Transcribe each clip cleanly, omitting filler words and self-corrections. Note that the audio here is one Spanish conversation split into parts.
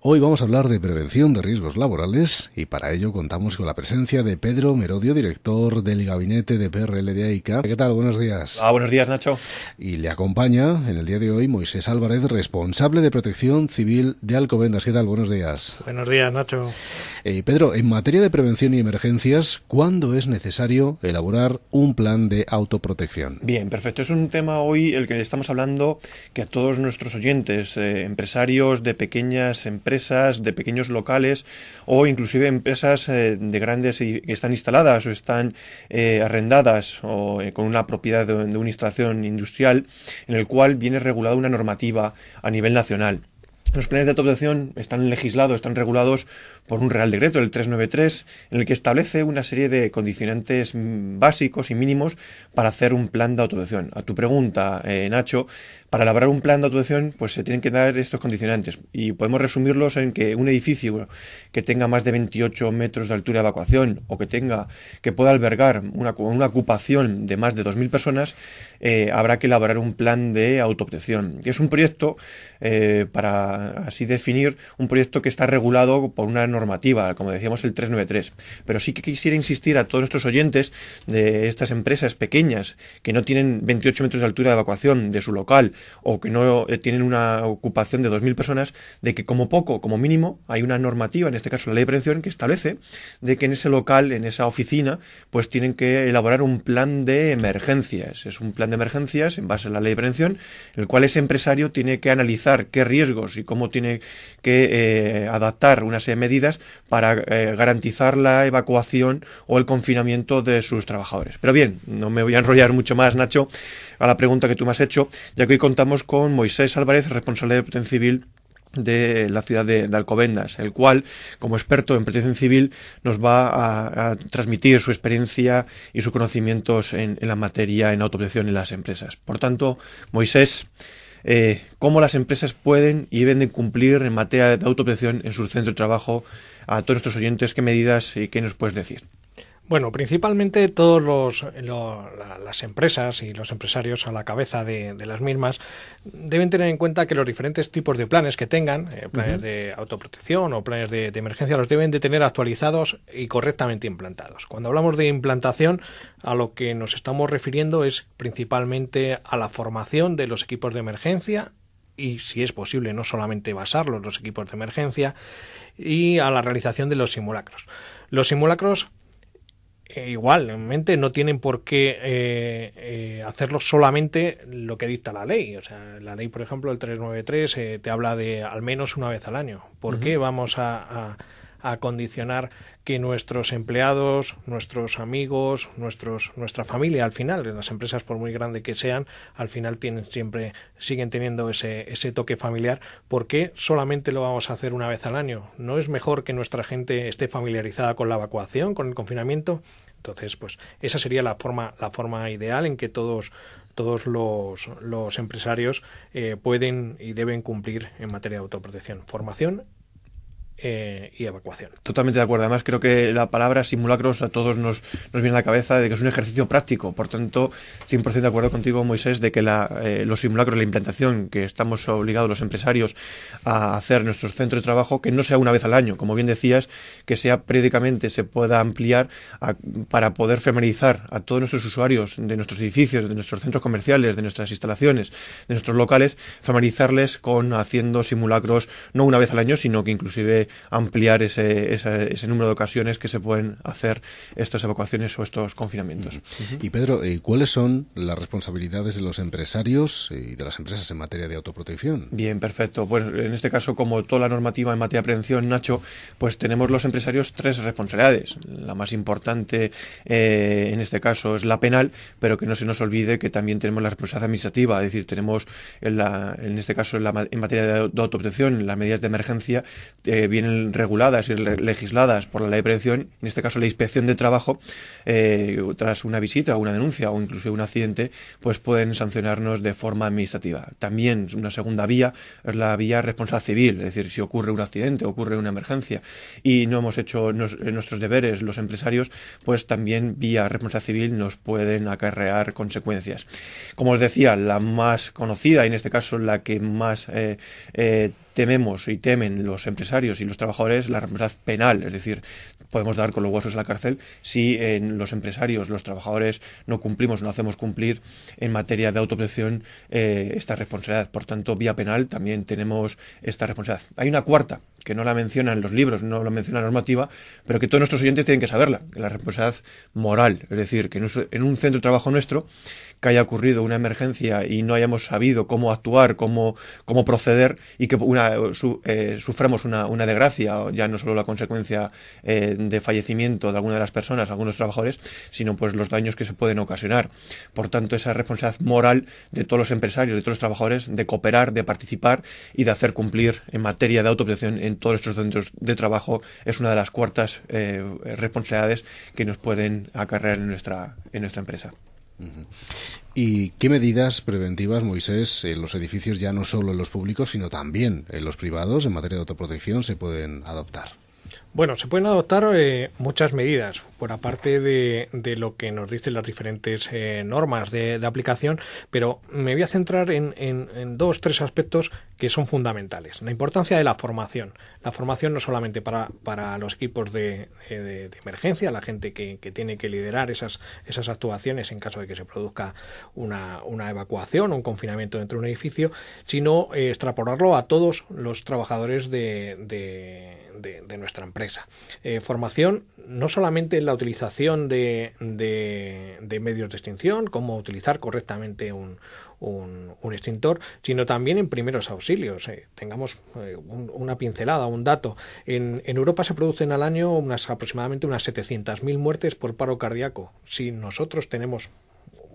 Hoy vamos a hablar de prevención de riesgos laborales y para ello contamos con la presencia de Pedro Merodio, director del gabinete de PRL de AICA. ¿Qué tal? Buenos días. Buenos días, Nacho. Y le acompaña en el día de hoy Moisés Álvarez, responsable de Protección Civil de Alcobendas. ¿Qué tal? Buenos días. Buenos días, Nacho. Pedro, en materia de prevención y emergencias, ¿cuándo es necesario elaborar un plan de autoprotección? Bien, perfecto. Es un tema hoy el que estamos hablando que a todos nuestros oyentes, empresarios de pequeñas empresas, de pequeños locales o inclusive empresas de grandes que están instaladas o están arrendadas o con una propiedad de una instalación industrial en el cual viene regulada una normativa a nivel nacional. Los planes de autoprotección están legislados, están regulados por un Real Decreto, el 393, en el que establece una serie de condicionantes básicos y mínimos para hacer un plan de autoprotección. A tu pregunta, Nacho, para elaborar un plan de autoprotección pues se tienen que dar estos condicionantes y podemos resumirlos en que un edificio que tenga más de 28 metros de altura de evacuación o que pueda albergar una ocupación de más de 2.000 personas, habrá que elaborar un plan de autoprotección. Es un proyecto, para así definir, un proyecto que está regulado por una normativa, como decíamos, el 393. Pero sí que quisiera insistir a todos nuestros oyentes de estas empresas pequeñas que no tienen 28 metros de altura de evacuación de su local o que no tienen una ocupación de 2.000 personas, de que como poco, como mínimo, hay una normativa, en este caso la Ley de Prevención, que establece de que en ese local, en esa oficina, pues tienen que elaborar un plan de emergencias. Es un plan de emergencias en base a la Ley de Prevención, en el cual ese empresario tiene que analizar qué riesgos y cómo tiene que adaptar una serie de medidas para garantizar la evacuación o el confinamiento de sus trabajadores. Pero bien, no me voy a enrollar mucho más, Nacho, a la pregunta que tú me has hecho, ya que hoy contamos con Moisés Álvarez, responsable de Protección Civil de la ciudad de Alcobendas, el cual, como experto en protección civil, nos va a transmitir su experiencia y sus conocimientos en la materia en autoprotección en las empresas. Por tanto, Moisés, ¿cómo las empresas pueden y deben de cumplir en materia de autoprotección en su centro de trabajo? A todos nuestros oyentes, ¿qué medidas y qué nos puedes decir? Bueno, principalmente las empresas y los empresarios a la cabeza de las mismas deben tener en cuenta que los diferentes tipos de planes que tengan, planes de autoprotección o planes de emergencia, los deben de tener actualizados y correctamente implantados. Cuando hablamos de implantación, a lo que nos estamos refiriendo es principalmente a la formación de los equipos de emergencia y, si es posible, no solamente basarlos los equipos de emergencia, y a la realización de los simulacros. Los simulacros igualmente no tienen por qué hacerlo solamente lo que dicta la ley. O sea, la ley, por ejemplo, el 393 te habla de al menos una vez al año. ¿Por qué vamos a condicionar que nuestros empleados, nuestros amigos, nuestra familia, al final, en las empresas, por muy grande que sean, al final siguen teniendo ese toque familiar? ¿Por qué solamente lo vamos a hacer una vez al año? ¿No es mejor que nuestra gente esté familiarizada con la evacuación, con el confinamiento? Entonces, pues esa sería la forma ideal en que todos los empresarios pueden y deben cumplir en materia de autoprotección, formación y evacuación. Totalmente de acuerdo. Además, creo que la palabra simulacros a todos nos viene a la cabeza de que es un ejercicio práctico. Por tanto, 100% de acuerdo contigo, Moisés, de que los simulacros, la implantación que estamos obligados los empresarios a hacer en nuestros centros de trabajo, que no sea una vez al año, como bien decías, que sea periódicamente, se pueda ampliar para poder familiarizar a todos nuestros usuarios de nuestros edificios, de nuestros centros comerciales, de nuestras instalaciones, de nuestros locales, familiarizarles con haciendo simulacros no una vez al año, sino que inclusive ampliar ese número de ocasiones que se pueden hacer estas evacuaciones o estos confinamientos. Y Pedro, ¿cuáles son las responsabilidades de los empresarios y de las empresas en materia de autoprotección? Bien, perfecto. Pues en este caso, como toda la normativa en materia de prevención, Nacho, pues tenemos los empresarios 3 responsabilidades. La más importante en este caso es la penal, pero que no se nos olvide que también tenemos la responsabilidad administrativa, es decir, tenemos en este caso en materia de autoprotección, las medidas de emergencia vienen reguladas y legisladas por la Ley de Prevención, en este caso la Inspección de Trabajo, tras una visita o una denuncia o incluso un accidente, pues pueden sancionarnos de forma administrativa. También una segunda vía es la vía responsabilidad civil, es decir, si ocurre un accidente, ocurre una emergencia y no hemos hecho nuestros deberes los empresarios, pues también vía responsabilidad civil nos pueden acarrear consecuencias. Como os decía, la más conocida y en este caso la que más tememos y temen los empresarios y los trabajadores la responsabilidad penal, es decir, podemos dar con los huesos a la cárcel si los empresarios, los trabajadores no cumplimos, no hacemos cumplir en materia de autoprotección esta responsabilidad. Por tanto, vía penal también tenemos esta responsabilidad. Hay una cuarta, que no la mencionan los libros, no la menciona la normativa, pero que todos nuestros oyentes tienen que saberla, que es la responsabilidad moral, es decir, que en un centro de trabajo nuestro que haya ocurrido una emergencia y no hayamos sabido cómo actuar, cómo proceder y que suframos una desgracia, ya no solo la consecuencia de fallecimiento de alguna de las personas, algunos trabajadores, sino pues los daños que se pueden ocasionar. Por tanto, esa responsabilidad moral de todos los empresarios, de todos los trabajadores, de cooperar, de participar y de hacer cumplir en materia de autoprotección en todos estos centros de trabajo es una de las cuartas responsabilidades que nos pueden acarrear en nuestra empresa. ¿Y qué medidas preventivas, Moisés, en los edificios, ya no solo en los públicos, sino también en los privados, en materia de autoprotección, se pueden adoptar? Bueno, se pueden adoptar muchas medidas, por aparte de lo que nos dicen las diferentes normas de aplicación, pero me voy a centrar en 2 o 3 aspectos que son fundamentales. La importancia de la formación. La formación no solamente para los equipos de emergencia, la gente que tiene que liderar esas actuaciones en caso de que se produzca una evacuación o un confinamiento dentro de un edificio, sino extrapolarlo a todos los trabajadores de nuestra empresa. Formación no solamente en la utilización de medios de extinción, cómo utilizar correctamente un extintor, sino también en primeros auxilios. Tengamos una pincelada, un dato. En Europa se producen al año aproximadamente unas 700.000 muertes por paro cardíaco. Si nosotros tenemos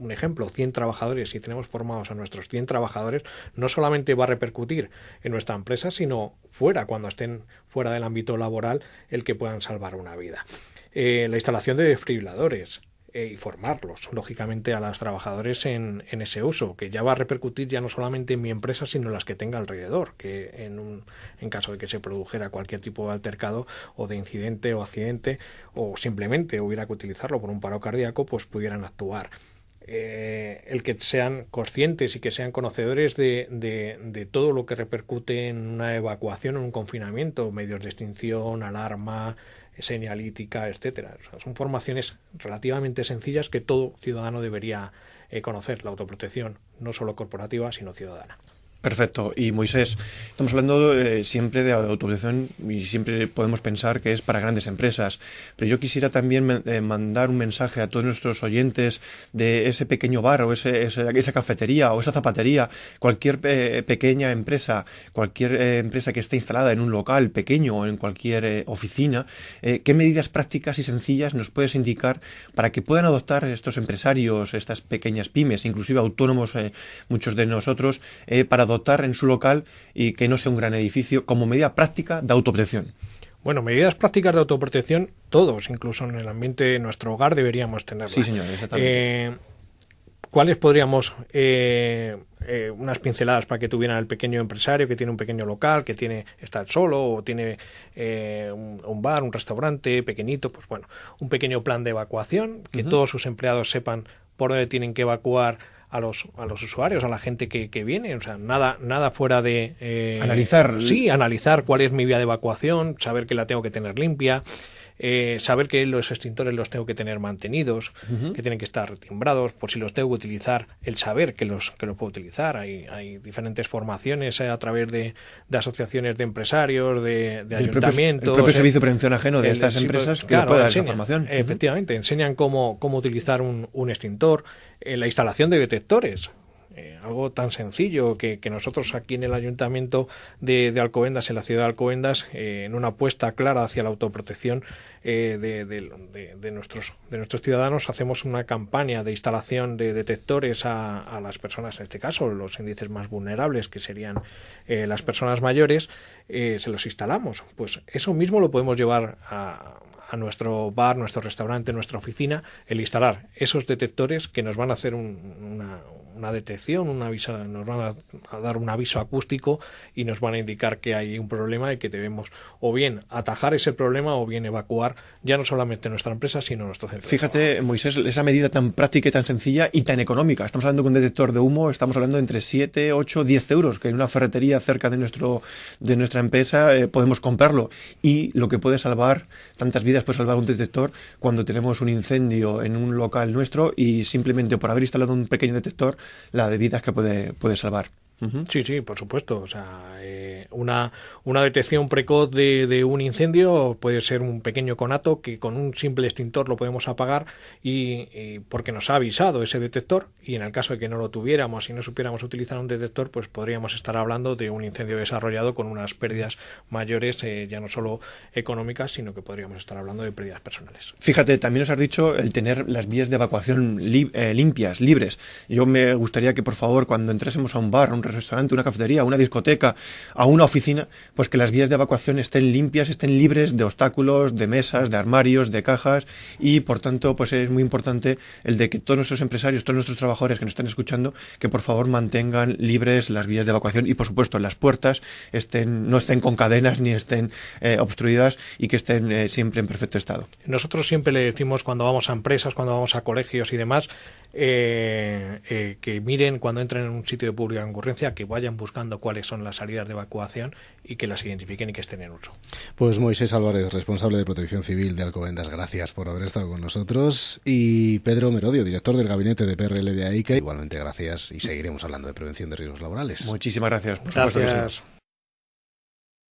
un ejemplo, 100 trabajadores, si tenemos formados a nuestros 100 trabajadores, no solamente va a repercutir en nuestra empresa, sino fuera, cuando estén fuera del ámbito laboral, el que puedan salvar una vida. La instalación de desfibriladores y formarlos, lógicamente, a los trabajadores en ese uso, que ya va a repercutir ya no solamente en mi empresa, sino en las que tenga alrededor, que en caso de que se produjera cualquier tipo de altercado o de incidente o accidente, o simplemente hubiera que utilizarlo por un paro cardíaco, pues pudieran actuar. El que sean conscientes y que sean conocedores de todo lo que repercute en una evacuación, en un confinamiento, medios de extinción, alarma, señalítica, etcétera. O sea, son formaciones relativamente sencillas que todo ciudadano debería conocer, la autoprotección, no solo corporativa, sino ciudadana. Perfecto. Y Moisés, estamos hablando siempre de autoprotección y siempre podemos pensar que es para grandes empresas, pero yo quisiera también mandar un mensaje a todos nuestros oyentes de ese pequeño bar o esa cafetería o esa zapatería, cualquier pequeña empresa, cualquier empresa que esté instalada en un local pequeño o en cualquier oficina, ¿qué medidas prácticas y sencillas nos puedes indicar para que puedan adoptar estos empresarios, estas pequeñas pymes, inclusive autónomos, muchos de nosotros, para dotar en su local y que no sea un gran edificio como medida práctica de autoprotección? Bueno, medidas prácticas de autoprotección, todos, incluso en el ambiente de nuestro hogar, deberíamos tenerlas. Sí, señor, exactamente. ¿Cuáles podríamos, unas pinceladas para que tuvieran el pequeño empresario que tiene un pequeño local, que está solo o tiene un bar, un restaurante pequeñito? Pues bueno, un pequeño plan de evacuación, que todos sus empleados sepan por dónde tienen que evacuar a los usuarios, a la gente que viene, o sea, nada fuera de analizar. Sí, analizar cuál es mi vía de evacuación, saber que la tengo que tener limpia, saber que los extintores los tengo que tener mantenidos, que tienen que estar timbrados, por si los tengo que utilizar, el saber que los puedo utilizar. Hay diferentes formaciones a través de asociaciones de empresarios, de ayuntamientos. El propio Servicio de Prevención Ajeno de estas empresas que puede dar esa formación. Efectivamente, enseñan cómo utilizar un extintor, la instalación de detectores. Algo tan sencillo que nosotros aquí en el Ayuntamiento de Alcobendas, en la ciudad de Alcobendas, en una apuesta clara hacia la autoprotección de nuestros ciudadanos, hacemos una campaña de instalación de detectores a las personas, en este caso los índices más vulnerables, que serían las personas mayores, se los instalamos. Pues eso mismo lo podemos llevar a nuestro bar, nuestro restaurante, nuestra oficina, el instalar esos detectores que nos van a hacer una una detección, nos van a dar un aviso acústico y nos van a indicar que hay un problema y que debemos o bien atajar ese problema o bien evacuar ya no solamente nuestra empresa, sino nuestro centro. Fíjate, Moisés, esa medida tan práctica y tan sencilla y tan económica. Estamos hablando de un detector de humo, estamos hablando entre 7, 8, 10 euros, que en una ferretería cerca de nuestra empresa podemos comprarlo. Y lo que puede salvar, tantas vidas puede salvar un detector cuando tenemos un incendio en un local nuestro y simplemente por haber instalado un pequeño detector, la de vidas que puede salvar. Uh-huh. Sí, por supuesto. O sea, una detección precoz de un incendio puede ser un pequeño conato que con un simple extintor lo podemos apagar y porque nos ha avisado ese detector, y en el caso de que no lo tuviéramos y no supiéramos utilizar un detector, pues podríamos estar hablando de un incendio desarrollado con unas pérdidas mayores, ya no solo económicas, sino que podríamos estar hablando de pérdidas personales. Fíjate, también nos has dicho el tener las vías de evacuación limpias, libres. Yo me gustaría que, por favor, cuando entrésemos a un bar, a un restaurante, una cafetería, a una discoteca, a una oficina, pues que las vías de evacuación estén limpias, estén libres de obstáculos, de mesas, de armarios, de cajas, y por tanto pues es muy importante el de que todos nuestros empresarios, todos nuestros trabajadores que nos están escuchando, que por favor mantengan libres las vías de evacuación y por supuesto las puertas no estén con cadenas ni estén obstruidas y que estén siempre en perfecto estado. Nosotros siempre le decimos cuando vamos a empresas, cuando vamos a colegios y demás, que miren cuando entren en un sitio de pública concurrencia, que vayan buscando cuáles son las salidas de evacuación y que las identifiquen y que estén en uso. Pues Moisés Álvarez, responsable de Protección Civil de Alcobendas, gracias por haber estado con nosotros, y Pedro Merodio, director del gabinete de PRL de AICA, igualmente gracias, y seguiremos hablando de prevención de riesgos laborales. Muchísimas gracias. Gracias.